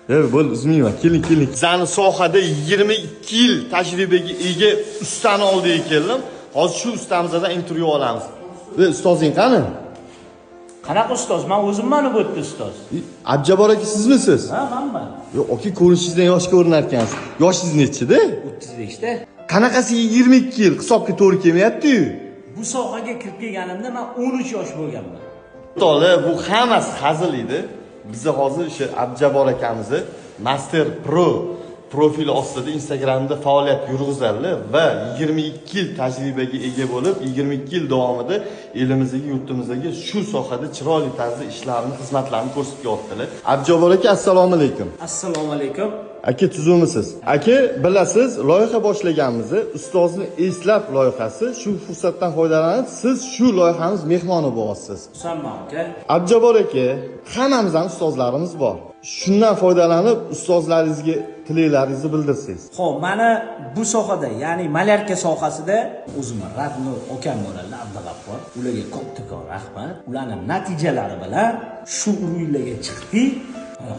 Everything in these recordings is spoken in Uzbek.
Bo'l, uzmayman. Keling. Bizning sohada 22 yil tajribaga ega ustani oldiga keldim. Hozir shu ustamizdan intervyu olamiz. Ustozing qani? Qanaqa ustoz? Men o'zimman bu yerda ustoz. Abjabor aka sizmisiz? Ha, menman. Yo'q, aka ko'rinishingizdan yosh ko'rinar ekansiz. Yoshingiz nechida? 35 da. Qanaqasiga 22 yil hisobga to'g'ri kelmayapti-yu. Bu sohaga kirib kelganimda men 13 yosh bo'lganman. To'g'ri, bu hammasi hazil edi. Biz hozir o'sha Abjabor akamizni Master Pro profili ostida Instagramda faoliyat yurg'izadi va 22 yil tajribaga ega bo'lib, 22 yil davomida elimizdagi, yurtimizdagi shu sohada chiroyli tarzda ishlarini, xizmatlarini ko'rsatyaptilar. Abjabor aka, assalomu alaykum. Assalomu alaykum. Aka, tuzumisiz? Aka, bilasiz, loyiha boshlaganmiz. Ustozni eslab loyihasi. Shu fursatdan foydalanib, siz shu loyihamiz mehmoni bo'lyapsiz. Tushunman aka. Abjabor aka, hammamizdan ustozlarimiz bor. Shundan foydalanib, ustozlaringizga tilaklaringizni bildirsangiz. Xo'p, mana bu sohada, ya'ni malyarka sohasida o'zimni Radnur akam bo'ladi, Abdug'affor. Ularga kattakon rahmat. Ularning natijalari bilan shu o'yinlarga chiqdik.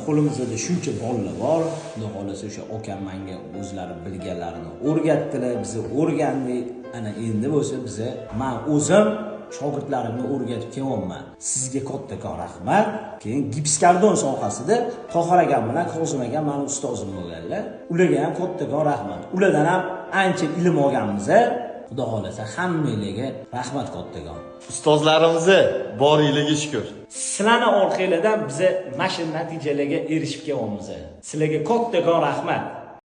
Qo'limizda shuncha bolalar bor. Xudo xolasa o'sha akam menga o'zlari bilganlarini o'rgatdilar, biz o'rgandik. Ana endi bo'lsa men o'zim shogirdlarimni o'rgatib kelyapman. Sizga kattakon rahmat. Keyin gipskardon sohasida Tohir akam bilan Kozim akam mening ustozim bo'lganlar. Ularga ham kattakon rahmat. Ulardan ham ancha ilm olganmiz. Xudo xolasa hammangizga rahmat kattakon. Ustozlarimizni boringlarga shukr. Sizlarning orqangizdan biz mana shu natijalarga erishib kelyapmiz. Sizlarga kattakon rahmat.